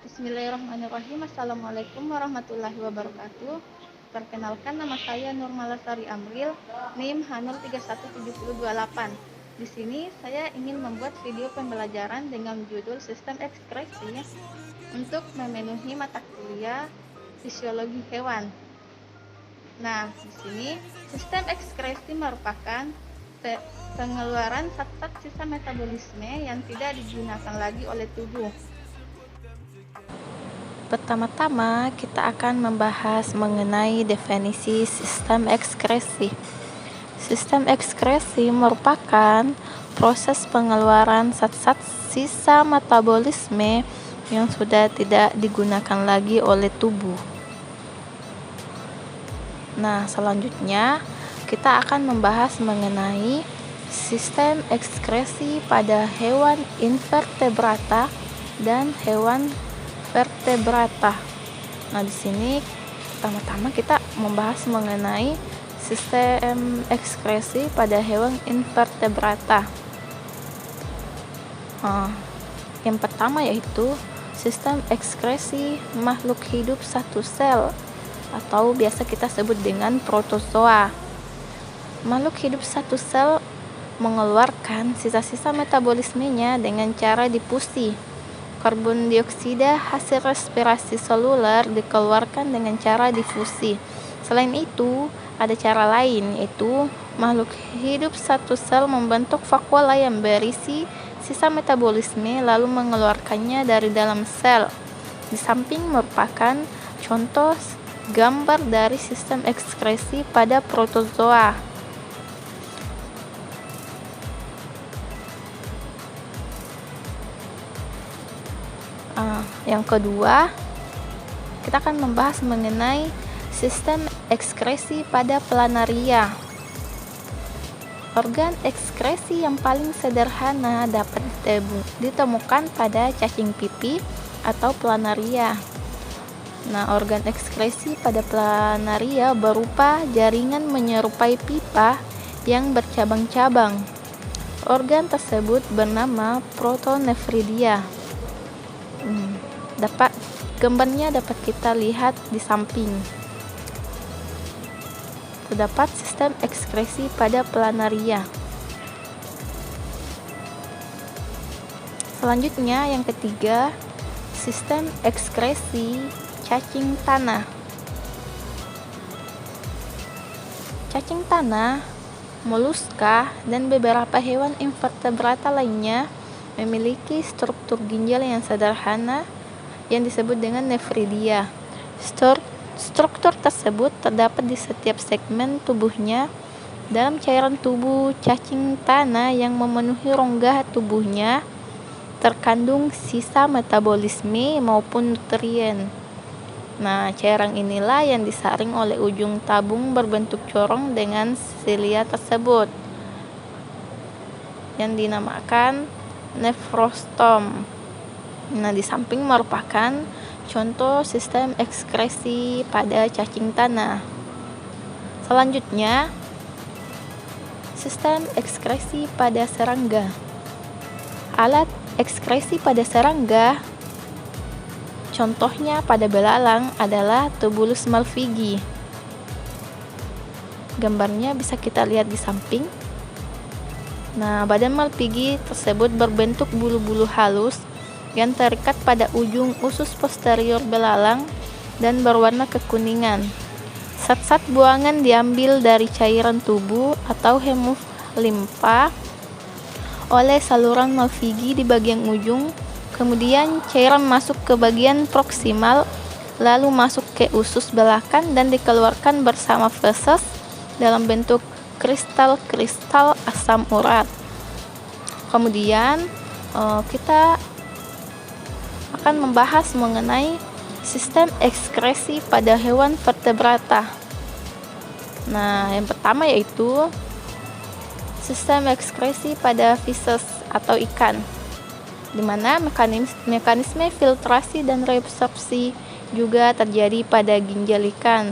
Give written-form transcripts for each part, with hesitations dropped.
Bismillahirrahmanirrahim. Assalamualaikum warahmatullahi wabarakatuh. Perkenalkan, nama saya Nurmalasari Amril, NIM H0317028. Di sini saya ingin membuat video pembelajaran dengan judul Sistem Ekskresi untuk memenuhi mata kuliah Fisiologi Hewan. Nah, di sini sistem ekskresi merupakan pengeluaran zat-zat sisa metabolisme yang tidak digunakan lagi oleh tubuh. Pertama-tama, kita akan membahas mengenai definisi sistem ekskresi. Sistem ekskresi merupakan proses pengeluaran zat-zat sisa metabolisme yang sudah tidak digunakan lagi oleh tubuh. Nah, selanjutnya kita akan membahas mengenai sistem ekskresi pada hewan invertebrata dan hewan vertebrata. Nah, di sini pertama-tama kita membahas mengenai sistem ekskresi pada hewan invertebrata. Yang pertama yaitu sistem ekskresi makhluk hidup satu sel atau biasa kita sebut dengan protozoa. Makhluk hidup satu sel mengeluarkan sisa-sisa metabolismenya dengan cara difusi. Karbon dioksida hasil respirasi seluler dikeluarkan dengan cara difusi. Selain itu, ada cara lain, yaitu makhluk hidup satu sel membentuk vakuola yang berisi sisa metabolisme lalu mengeluarkannya dari dalam sel. Di samping merupakan contoh gambar dari sistem ekskresi pada protozoa. Yang kedua, kita akan membahas mengenai sistem ekskresi pada planaria. Organ ekskresi yang paling sederhana dapat ditemukan pada cacing pipih atau planaria. Nah, organ ekskresi pada planaria berupa jaringan menyerupai pipa yang bercabang-cabang. Organ tersebut bernama protonefridia. Gambarnya dapat kita lihat di samping. Terdapat sistem ekskresi pada planaria. Selanjutnya yang ketiga, sistem ekskresi cacing tanah. Cacing tanah, moluska, dan beberapa hewan invertebrata lainnya memiliki struktur ginjal yang sederhana yang disebut dengan nefridia. Struktur tersebut terdapat di setiap segmen tubuhnya. Dalam cairan tubuh cacing tanah yang memenuhi rongga tubuhnya terkandung sisa metabolisme maupun nutrien. Nah, cairan inilah yang disaring oleh ujung tabung berbentuk corong dengan silia tersebut yang dinamakan nefrostom. Nah, di samping merupakan contoh sistem ekskresi pada cacing tanah. Selanjutnya, sistem ekskresi pada serangga. Alat ekskresi pada serangga, contohnya pada belalang, adalah tubulus malpighi. Gambarnya bisa kita lihat di samping. Nah, badan malpighi tersebut berbentuk bulu-bulu halus yang terikat pada ujung usus posterior belalang dan berwarna kekuningan. Zat-zat buangan diambil dari cairan tubuh atau hemolimfa oleh saluran malpighi di bagian ujung, kemudian cairan masuk ke bagian proksimal, lalu masuk ke usus belakang dan dikeluarkan bersama feses dalam bentuk kristal-kristal asam urat. Kemudian kita akan membahas mengenai sistem ekskresi pada hewan vertebrata. Nah, yang pertama yaitu sistem ekskresi pada feces atau ikan, di mana mekanisme filtrasi dan reabsorpsi juga terjadi pada ginjal ikan.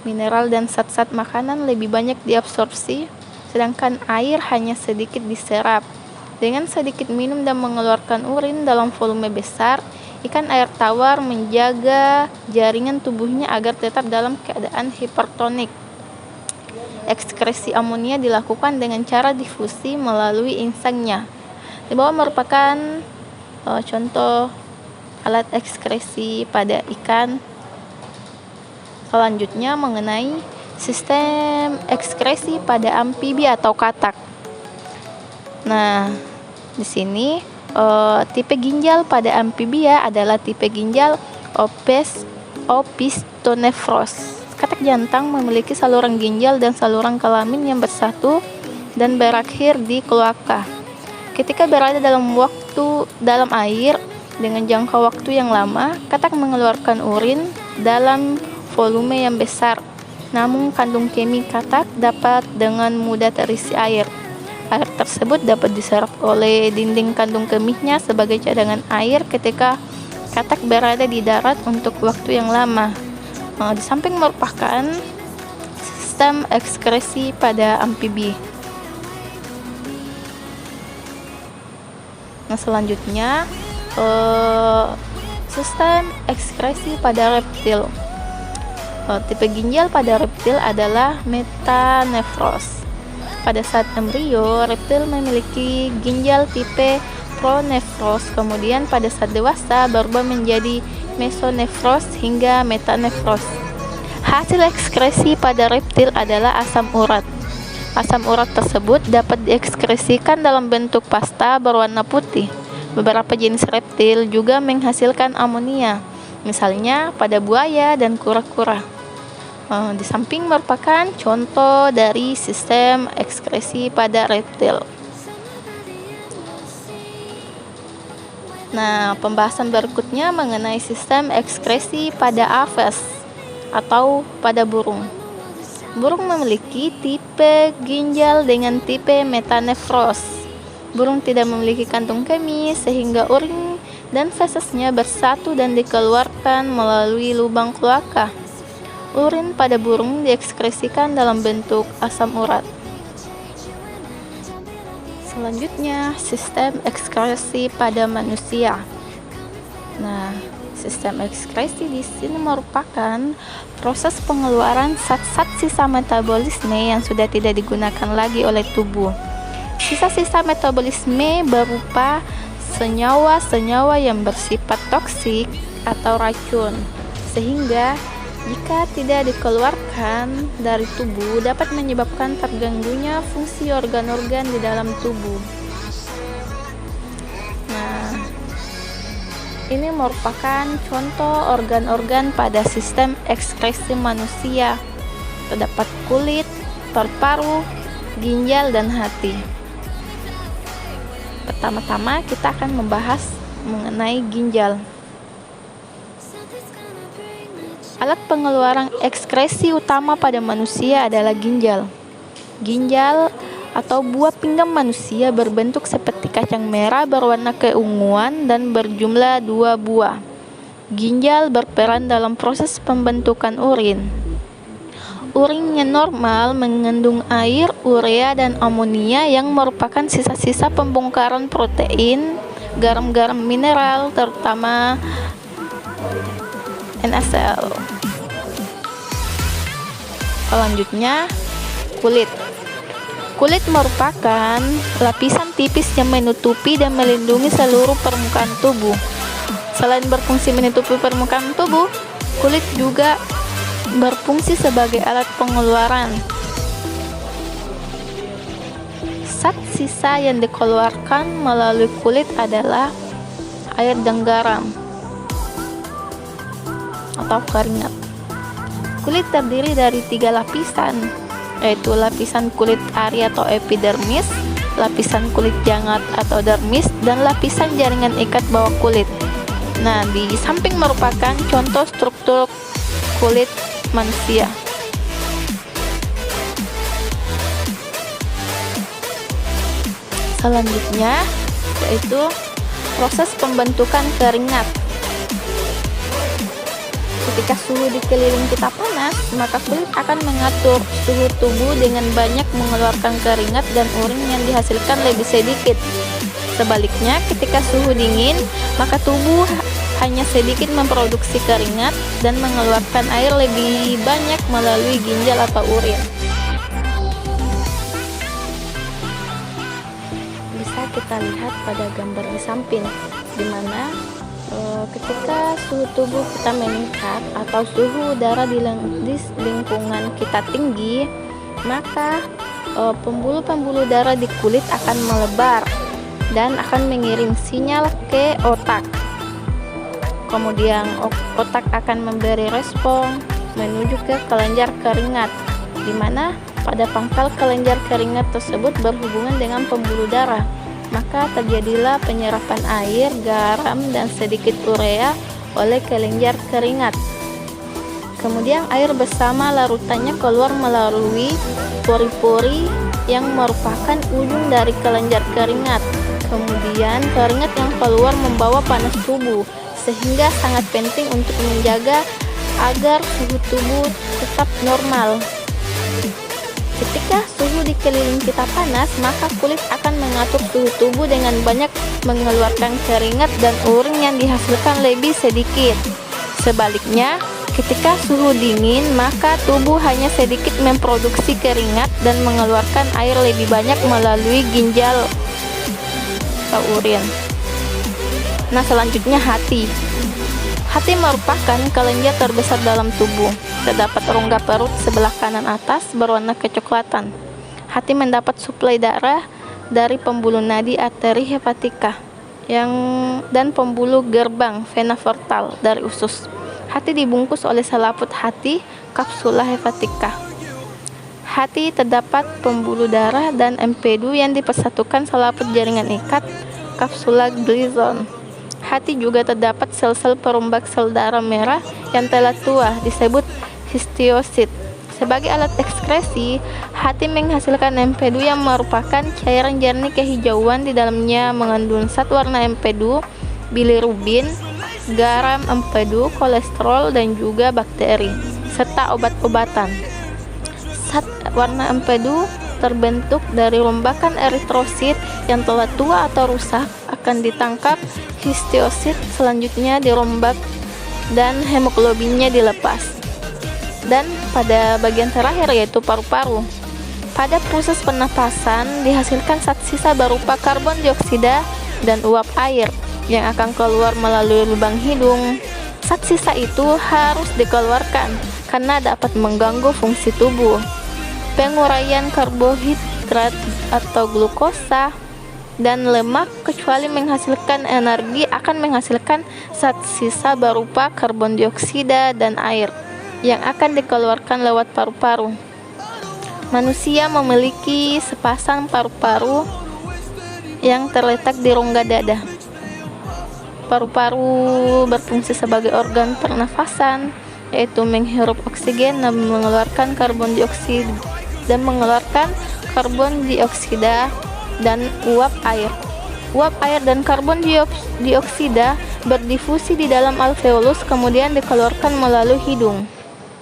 Mineral dan zat-zat makanan lebih banyak diabsorpsi, sedangkan air hanya sedikit diserap. Dengan sedikit minum dan mengeluarkan urin dalam volume besar, Ikan air tawar menjaga jaringan tubuhnya agar tetap dalam keadaan hipertonik. Ekskresi amonia dilakukan dengan cara difusi melalui insangnya. Di bawah merupakan contoh alat ekskresi pada ikan. Selanjutnya mengenai sistem ekskresi pada amfibi atau katak. Nah, di sini tipe ginjal pada amfibia adalah tipe ginjal opistonefros. Katak jantan memiliki saluran ginjal dan saluran kelamin yang bersatu dan berakhir di kloaka. Ketika berada dalam air dengan jangka waktu yang lama, katak mengeluarkan urin dalam volume yang besar. Namun kandung kemik katak dapat dengan mudah terisi air. Air tersebut dapat diserap oleh dinding kandung kemihnya sebagai cadangan air ketika katak berada di darat untuk waktu yang lama. Di samping merupakan sistem ekskresi pada amfibi. Selanjutnya sistem ekskresi pada reptil. Tipe ginjal pada reptil adalah metanefros. Pada saat embrio, reptil memiliki ginjal tipe pronefros, kemudian pada saat dewasa berubah menjadi mesonefros hingga metanefros. Hasil ekskresi pada reptil adalah asam urat. Asam urat tersebut dapat diekskresikan dalam bentuk pasta berwarna putih. Beberapa jenis reptil juga menghasilkan amonia, misalnya pada buaya dan kura-kura. Di samping merupakan contoh dari sistem ekskresi pada reptil. Nah, pembahasan berikutnya mengenai sistem ekskresi pada aves atau pada burung. Burung memiliki tipe ginjal dengan tipe metanefros. Burung tidak memiliki kantung kemih sehingga urin dan fesesnya bersatu dan dikeluarkan melalui lubang kloaka. Urin pada burung diekskresikan dalam bentuk asam urat. Selanjutnya, sistem ekskresi pada manusia. Nah, sistem ekskresi di sini merupakan proses pengeluaran zat-zat sisa metabolisme yang sudah tidak digunakan lagi oleh tubuh. Sisa-sisa metabolisme berupa senyawa-senyawa yang bersifat toksik atau racun, sehingga jika tidak dikeluarkan dari tubuh dapat menyebabkan terganggunya fungsi organ-organ di dalam tubuh. Nah, ini merupakan contoh organ-organ pada sistem ekskresi manusia. Terdapat kulit, paru-paru, ginjal, dan hati. Pertama-tama kita akan membahas mengenai ginjal. Alat pengeluaran ekskresi utama pada manusia adalah ginjal. Ginjal atau buah pinggang manusia berbentuk seperti kacang merah berwarna keunguan dan berjumlah 2 buah. Ginjal berperan dalam proses pembentukan urin. Urin yang normal mengandung air, urea, dan amonia yang merupakan sisa-sisa pembongkaran protein, garam-garam mineral, terutama NaCl. Selanjutnya, kulit. Kulit merupakan lapisan tipis yang menutupi dan melindungi seluruh permukaan tubuh. Selain berfungsi menutupi permukaan tubuh, kulit juga berfungsi sebagai alat pengeluaran. Zat sisa yang dikeluarkan melalui kulit adalah air dan garam atau keringat. Kulit terdiri dari 3 lapisan, yaitu lapisan kulit ari atau epidermis, lapisan kulit jangat atau dermis, dan lapisan jaringan ikat bawah kulit. Nah, di samping merupakan contoh struktur kulit manusia. Selanjutnya yaitu proses pembentukan keringat. Ketika suhu di sekeliling kita panas, maka kulit akan mengatur suhu tubuh dengan banyak mengeluarkan keringat dan urin yang dihasilkan lebih sedikit. Sebaliknya, ketika suhu dingin, maka tubuh hanya sedikit memproduksi keringat dan mengeluarkan air lebih banyak melalui ginjal atau urin. Bisa kita lihat pada gambar di samping, di mana ketika suhu tubuh kita meningkat atau suhu udara di lingkungan kita tinggi, maka pembuluh-pembuluh darah di kulit akan melebar dan akan mengirim sinyal ke otak. Kemudian otak akan memberi respon menuju ke kelenjar keringat, di mana pada pangkal kelenjar keringat tersebut berhubungan dengan pembuluh darah. Maka terjadilah penyerapan air, garam, dan sedikit urea oleh kelenjar keringat. Kemudian air bersama larutannya keluar melalui pori-pori yang merupakan ujung dari kelenjar keringat. Kemudian keringat yang keluar membawa panas tubuh, sehingga sangat penting untuk menjaga agar suhu tubuh tetap normal. Ketika suhu di keliling kita panas, maka kulit akan mengatur suhu tubuh dengan banyak mengeluarkan keringat dan urin yang dihasilkan lebih sedikit. Sebaliknya, ketika suhu dingin, maka tubuh hanya sedikit memproduksi keringat dan mengeluarkan air lebih banyak melalui ginjal atau urin. Nah, selanjutnya hati. Hati merupakan kelenjar terbesar dalam tubuh. Terdapat rongga perut sebelah kanan atas berwarna kecoklatan. Hati mendapat suplai darah dari pembuluh nadi arteri hepatika dan pembuluh gerbang vena portal dari usus. Hati dibungkus oleh selaput hati, kapsula hepatika. Hati terdapat pembuluh darah dan empedu yang dipersatukan selaput jaringan ikat, kapsula Gleason. Hati juga terdapat sel-sel perombak sel darah merah yang telah tua, disebut histiosit. Sebagai alat ekskresi, hati menghasilkan empedu yang merupakan cairan jernih kehijauan. Di dalamnya mengandung zat warna empedu, bilirubin, garam empedu, kolesterol, dan juga bakteri, serta obat-obatan. Zat warna empedu terbentuk dari rombakan eritrosit yang telah tua atau rusak, akan ditangkap histiosit, selanjutnya dirombak dan hemoglobinnya dilepas. Dan pada bagian terakhir yaitu paru-paru. Pada proses pernapasan dihasilkan zat sisa berupa karbon dioksida dan uap air yang akan keluar melalui lubang hidung. Zat sisa itu harus dikeluarkan karena dapat mengganggu fungsi tubuh. Penguraian karbohidrat atau glukosa dan lemak kecuali menghasilkan energi akan menghasilkan zat sisa berupa karbon dioksida dan air yang akan dikeluarkan lewat paru-paru. Manusia memiliki sepasang paru-paru yang terletak di rongga dada. Paru-paru berfungsi sebagai organ pernafasan, yaitu menghirup oksigen dan mengeluarkan karbon dioksida dan uap air. Uap air dan karbon dioksida berdifusi di dalam alveolus kemudian dikeluarkan melalui hidung.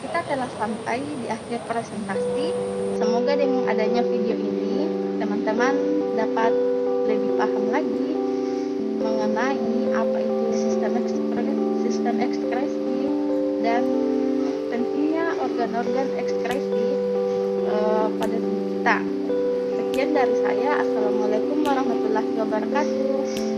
Kita telah sampai di akhir presentasi. Semoga dengan adanya video ini teman-teman dapat lebih paham lagi mengenai apa itu sistem ekskresi dan pentingnya organ-organ ekskresi pada tubuh kita. Sekian dari saya. Assalamualaikum warahmatullahi wabarakatuh.